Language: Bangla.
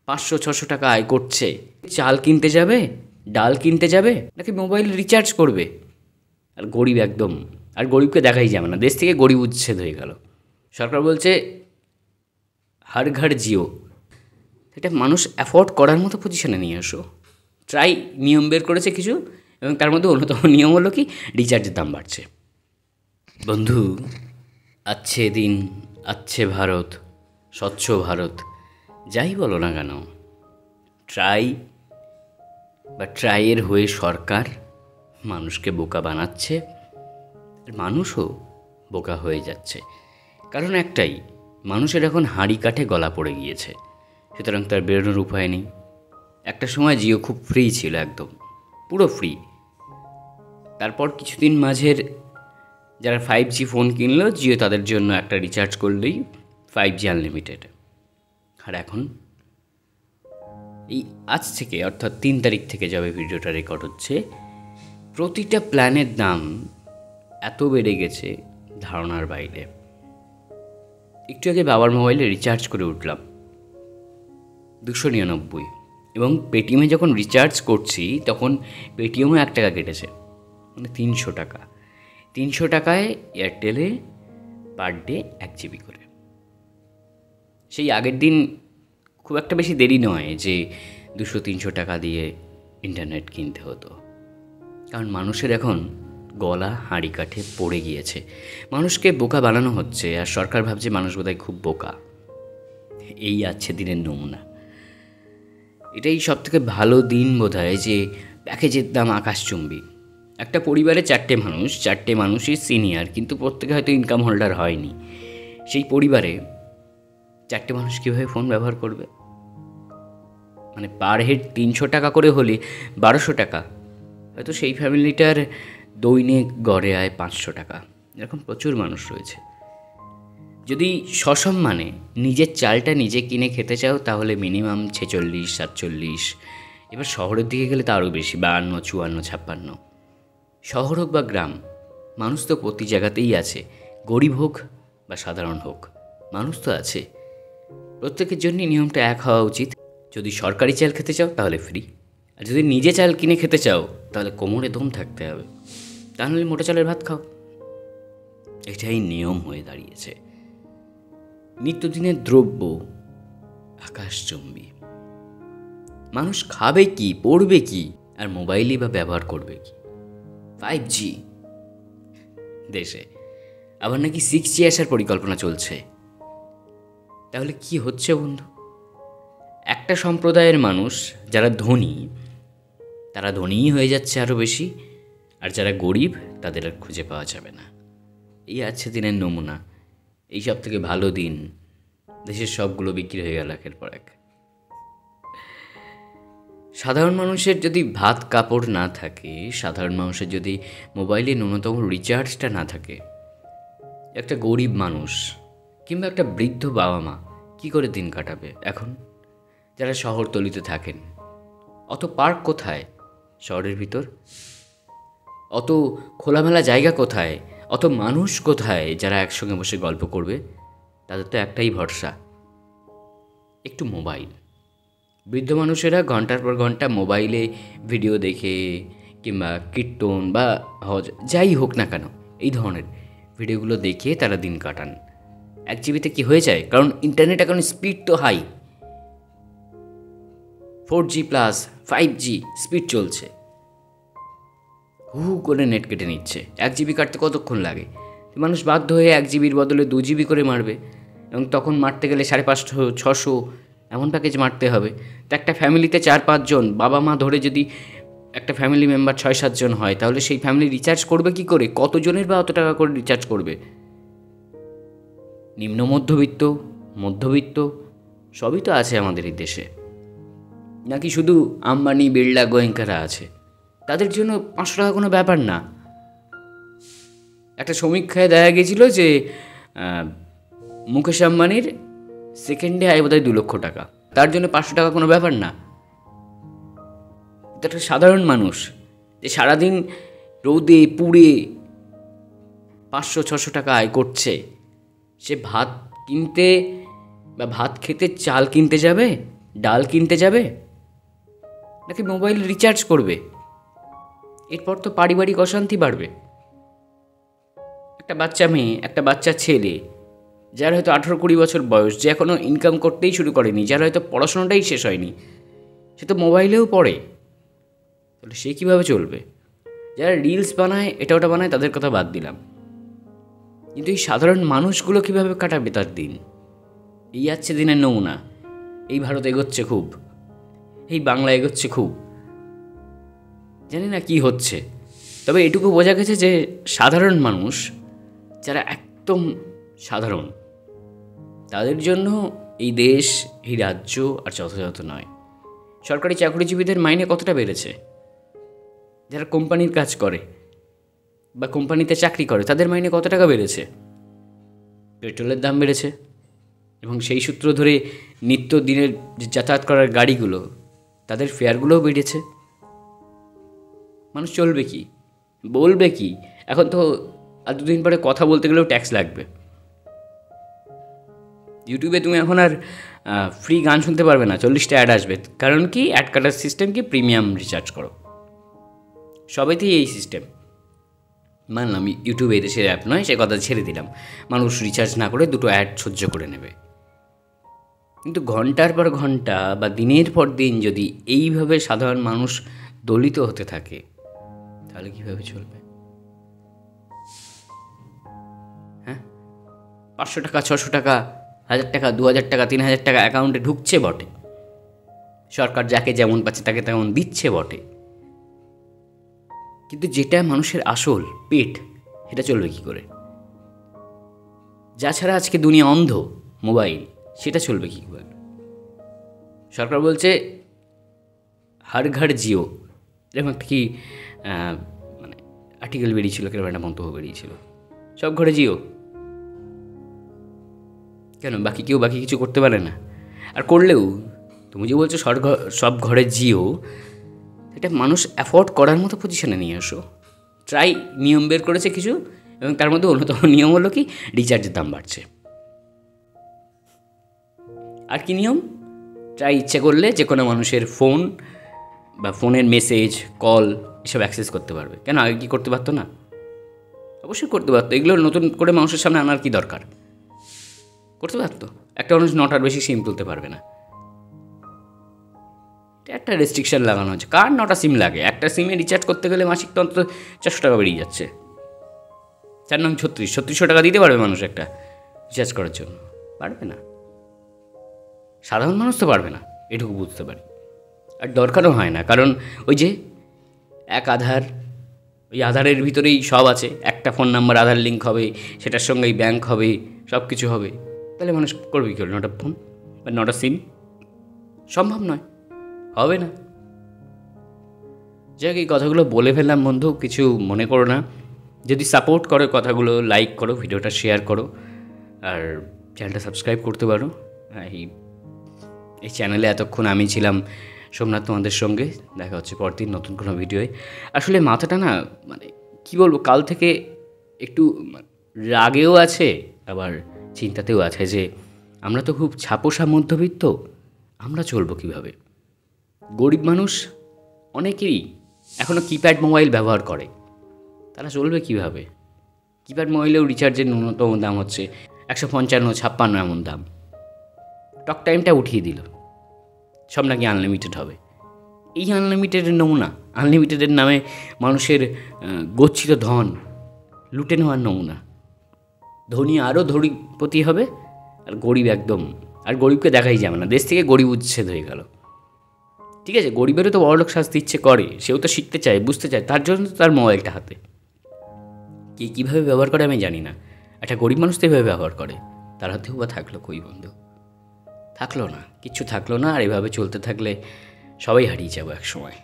500-600 টাকা আয় করছে, চাল কিনতে যাবে, ডাল কিনতে যাবে, নাকি মোবাইল রিচার্জ করবে? আর গরিব একদম, আর গরিবকে দেখাই যাবে না, দেশ থেকে গরিব উচ্ছেদ হয়ে গেল। সরকার বলছে হর ঘর জিও, এটা মানুষ অ্যাফোর্ড করার মতো পজিশনে নিয়ে আসো। ট্রাই নিয়ম বের করেছে কিছু, এবং তার মধ্যে অন্যতম নিয়ম হলো কি, রিচার্জের দাম বাড়ছে। বন্ধু, আচ্ছে দিন, আচ্ছে ভারত, স্বচ্ছ ভারত, যাই বলো না কেন, ট্রাই বা ট্রাইয়ের হয়ে সরকার মানুষকে বোকা বানাচ্ছে, আর মানুষও বোকা হয়ে যাচ্ছে। কারণ একটাই, মানুষের এখন হাঁড়ি কাঠে গলা পড়ে গিয়েছে, সুতরাং তার বেরোনোর উপায় নেই। একটা সময় জিও খুব ফ্রি ছিল, একদম পুরো ফ্রি। তারপর কিছুদিন মাঝের যারা 5G ফোন কিনলো, জিও তাদের জন্য একটা রিচার্জ করলেই 5G আনলিমিটেড। আর এখন এই আজ থেকে, অর্থাৎ 3 তারিখ থেকে যাবে ভিডিওটা রেকর্ড হচ্ছে, প্রতিটা প্ল্যানের দাম এত বেড়ে গেছে ধারণার বাইরে। একটু আগে বাবার মোবাইলে রিচার্জ করে উঠলাম 299, এবং পেটিএমে যখন রিচার্জ করছি তখন পেটিএমও 1 টাকা কেটেছে, মানে 300 টাকা। 300 টাকায় এয়ারটেলে পার ডে 1 জিবি করে। সেই আগের দিন খুব একটা বেশি দেরি নয় যে 200-300 টাকা দিয়ে ইন্টারনেট কিনতে হতো, কারণ মানুষের এখন গলা হাঁড়ি কাঠে পড়ে গিয়েছে। মানুষকে বোকা বানানো হচ্ছে, আর সরকার ভাবছে মানুষ বোধহয় খুব বোকা। এই আছে দিনের নমুনা। এটাই সব থেকে ভালো দিন বোধহয় যে প্যাকেজের দাম আকাশচুম্বী। একটা পরিবারে 4টে মানুষই সিনিয়র, কিন্তু প্রত্যেকে হয়তো ইনকাম হোল্ডার হয়নি। সেই পরিবারে 4টে মানুষ কীভাবে ফোন ব্যবহার করবে? মানে পার হেড 300 টাকা করে হলে 1200 টাকা, হয়তো সেই ফ্যামিলিটার দৈনিক গড়ে আয় 500 টাকা। এরকম প্রচুর মানুষ রয়েছে। যদি সসম্মানে নিজের চালটা নিজে কিনে খেতে চাও তাহলে মিনিমাম 46-47। এবার শহরের দিকে গেলে তা আরও বেশি, 52-54-56। শহর হোক বা গ্রাম, মানুষ তো প্রতি জায়গাতেই আছে, গরিব হোক বা সাধারণ হোক, মানুষ তো আছে। প্রত্যেকের জন্যই নিয়মটা এক হওয়া উচিত। যদি সরকারি চাল খেতে চাও তাহলে ফ্রি, আর যদি নিজে চাল কিনে খেতে চাও তাহলে কোমরে দম থাকতে হবে, তাহলে মোটা চালের ভাত খাও। এটাই নিয়ম হয়ে দাঁড়িয়েছে। নিত্যদিনের দ্রব্য আকাশচুম্বী। মানুষ খাবে কি, পড়বে কি, আর মোবাইলই বা ব্যবহার করবে কি? 5G দেশে, আবার নাকি 6G আসার পরিকল্পনা চলছে। তাহলে কি হচ্ছে বন্ধু? একটা সম্প্রদায়ের মানুষ যারা ধনী, তারা ধনীই হয়ে যাচ্ছে আরও বেশি, আর যারা গরিব তাদের আর খুঁজে পাওয়া যাবে না। এই আছে দিনের নমুনা। এই সব থেকে ভালো দিন, দেশের সবগুলো বিক্রি হয়ে গেল একের পর এক। সাধারণ মানুষের যদি ভাত কাপড় না থাকে, সাধারণ মানুষের যদি মোবাইলে ন্যূনতম রিচার্জটা না থাকে, একটা গরিব মানুষ কিংবা একটা বৃদ্ধ বাবা মা কী করে দিন কাটাবে এখন? যারা শহরতলিতে থাকেন, অত পার্ক কোথায় শহরের ভিতর? অত খোলামেলা জায়গা কোথায়? অত মানুষ কোথায় যারা একসঙ্গে বসে গল্প করবে? তাদের তো একটাই ভরসা, একটু মোবাইল। বৃদ্ধ মানুষেরা ঘন্টার পর ঘন্টা মোবাইলে ভিডিও দেখে কিংবা কীর্তন বা হজ যাই হোক না কেন, এই ধরনের ভিডিওগুলো দেখে তারা দিন কাটান। 1 জিবিতে কি হয়ে যায়? কারণ ইন্টারনেট এখন স্পিড তো high, 4G plus 5G speed চলছে, হু করে নেট কেটে নিচ্ছে। 1 জিবি কাটতে কতক্ষণ লাগে? মানুষ বাধ্য হয়ে 1 জিবির বদলে 2 জিবি করে মারবে, এবং তখন মারতে গেলে 550-600 এমন প্যাকেজ মারতে হবে। তো একটা ফ্যামিলিতে 4-5 জন, বাবা মা ধরে যদি একটা ফ্যামিলি মেম্বার 6-7 জন হয়, তাহলে সেই ফ্যামিলি রিচার্জ করবে কি করে? কতজনের বা অত টাকা করে রিচার্জ করবে? নিম্ন মধ্যবিত্ত, মধ্যবিত্ত সবই তো আছে আমাদের এই দেশে, নাকি শুধু আম্বানি বিড়লা গোয়েঙ্কারা আছে? তাদের জন্য 500 টাকা কোনো ব্যাপার না। একটা সমীক্ষায় দেখা গেছিল যে মুকেশ আম্বানির সেকেন্ডে আয় বোধহয় 2 লক্ষ টাকা, তার জন্য 500 টাকা কোনো ব্যাপার না। একটা সাধারণ মানুষ যে সারাদিন রোদে পুড়ে 500-600 টাকা আয় করছে, সে ভাত কিনতে বা ভাত খেতে চাল কিনতে যাবে, ডাল কিনতে যাবে নাকি মোবাইল রিচার্জ করবে? এরপর তো পারিবারিক অশান্তি বাড়বে। একটা বাচ্চা মেয়ে, একটা বাচ্চা ছেলে, যার হয়তো 18-20 বছর বয়স, যে এখনও ইনকাম করতেই শুরু করেনি, যার হয়তো পড়াশোনাটাই শেষ হয়নি, সে তো মোবাইলেও পড়ে, তাহলে সে কীভাবে চলবে? যারা রিলস বানায়, এটা ওটা বানায়, তাদের কথা বাদ দিলাম, কিন্তু এই সাধারণ মানুষগুলো কীভাবে কাটাবে তার দিন? এই যাচ্ছে দিনের নমুনা। এই ভারত এগোচ্ছে খুব, এই বাংলা এগোচ্ছে খুব, জানি না কি হচ্ছে। তবে এটুকু বোঝা গেছে যে সাধারণ মানুষ, যারা একদম সাধারণ, তাদের জন্য এই দেশ, এই রাজ্য আর যথাযথ নয়। সরকারি চাকরিজীবীদের মাইনে কতটা বেড়েছে? যারা কোম্পানির কাজ করে বা কোম্পানিতে চাকরি করে, তাদের মাইনে কত টাকা বেড়েছে? পেট্রোলের দাম বেড়েছে, এবং সেই সূত্র ধরে নিত্য দিনের যাতায়াত করার গাড়িগুলো, তাদের ফেয়ারগুলোও বেড়েছে। মানুষ চলবে কি, বলবে কি? এখন তো আর দুদিন পরে কথা বলতে গেলেও ট্যাক্স লাগবে। ইউটিউবে তুমি এখন আর ফ্রি গান শুনতে পারবে না, 40টা অ্যাড আসবে। কারণ কি? অ্যাড কাটার সিস্টেম কি? প্রিমিয়াম রিচার্জ করো। সবেতেই এই সিস্টেম। মানলাম ইউটিউব এই দেশের অ্যাপ নয়, সে কথা ছেড়ে দিলাম, মানুষ রিচার্জ না করে 2টো অ্যাড সহ্য করে নেবে। কিন্তু ঘন্টার পর ঘন্টা বা দিনের পর দিন যদি এইভাবে সাধারণ মানুষ দলিত হতে থাকে, তাহলে কীভাবে চলবে? হ্যাঁ, 500 টাকা, 600 টাকা, 1000 টাকা, 2000 টাকা, 3000 টাকা অ্যাকাউন্টে ঢুকছে বটে, সরকার যাকে যেমন পাচ্ছে তাকে তেমন দিচ্ছে বটে, কিন্তু যেটা মানুষের আসল পেট, সেটা চলবে কী করে? যা ছাড়া আজকে দুনিয়া অন্ধ, মোবাইল, সেটা চলবে কী করে? সরকার বলছে হর ঘর জিও, এরকম একটা কি মানে আর্টিকেল বেরিয়েছিল, কেরকম একটা মন্তব্য বেরিয়েছিল, সব ঘরে জিও। কেন কেউ বাকি কিছু করতে পারে না? আর করলেও তুমি যে বলছো সব ঘরে জিও, এটা মানুষ অ্যাফোর্ড করার মতো পজিশনে নিয়ে আসো। নিয়ম বের করেছে কিছু, এবং তার মধ্যে অন্যতম নিয়ম হলো কি? রিচার্জের দাম বাড়ছে। আর কি নিয়ম? ইচ্ছে করলে যে কোনো মানুষের ফোন বা ফোনের মেসেজ, কল, এসব অ্যাক্সেস করতে পারবে। কেন আগে কি করতে পারতো না? অবশ্যই করতে পারতো। এগুলো নতুন করে মানুষের সামনে আনার কি দরকার? করতে পারতো। একটা মানুষ 9টার বেশি সিম তুলতে পারবে না, একটা রেস্ট্রিকশন লাগানো হচ্ছে। কার 9টা সিম লাগে? একটা সিমে রিচার্জ করতে গেলে মাসিক তো অন্তত 400 টাকা বেরিয়ে যাচ্ছে। 3600 টাকা দিতে পারবে মানুষ একটা রিচার্জ করার জন্য? পারবে না, সাধারণ মানুষ তো পারবে না, এটুকু বুঝতে পারি। আর দরকারও হয় না, কারণ ওই যে এক আধার, ওই আধারের ভিতরেই সব আছে। একটা ফোন নাম্বার আধার লিঙ্ক হবে, সেটার সঙ্গেই ব্যাংক হবে, সব কিছু হবে। তাহলে মানুষ করবে কী করে 9টা ফোন বা 9টা সিম? সম্ভব নয়, হবে না। যাই হোক, এই কথাগুলো বলে ফেললাম বন্ধু, কিছু মনে করো না। যদি সাপোর্ট করো কথাগুলো, লাইক করো, ভিডিওটা শেয়ার করো, আর চ্যানেলটা সাবস্ক্রাইব করতে পারো। এই চ্যানেলে এতক্ষণ আমি ছিলাম সোমনাথ, তোমাদের সঙ্গে। দেখা হচ্ছে পরদিন নতুন কোনো ভিডিওয়। আসলে মাথাটা না, মানে কী বলবো, কাল থেকে একটু রাগেও আছে, আবার চিন্তাতেও আছে যে আমরা তো খুব ছাপোষা মধ্যবিত্ত, আমরা চলবো কীভাবে? গরিব মানুষ অনেকেরই এখনও কিপ্যাড মোবাইল ব্যবহার করে, তারা চলবে কীভাবে? কিপ্যাড মোবাইলেও রিচার্জের ন্যূনতম দাম হচ্ছে 155, 56 এমন দাম। টক টাইমটা উঠিয়ে দিল, সব নাকি আনলিমিটেড হবে। এই আনলিমিটেডের নমুনা, আনলিমিটেডের নামে মানুষের গচ্ছিত ধন লুটে নেওয়ার নমুনা। ধনী আরও ধনীপতি হবে, আর গরিব একদম, আর গরিবকে দেখাই যাবে না, দেশ থেকে গরিব উচ্ছেদ হয়ে গেল। ঠিক আছে, গরিবেরও তো বড়লোক সাজতে ইচ্ছে করে, সেও তো শিখতে চায়, বুঝতে চায়, তার জন্য তো তার মোবাইলটা হাতে। কীভাবে ব্যবহার করে আমি জানি না, একটা গরিব মানুষ তো এভাবে ব্যবহার করে, তার হাতেও বা থাকলো কই বন্ধু? থাকলো না, কিচ্ছু থাকলো না। আর এভাবে চলতে থাকলে সবাই হারিয়ে যাবো এক সময়।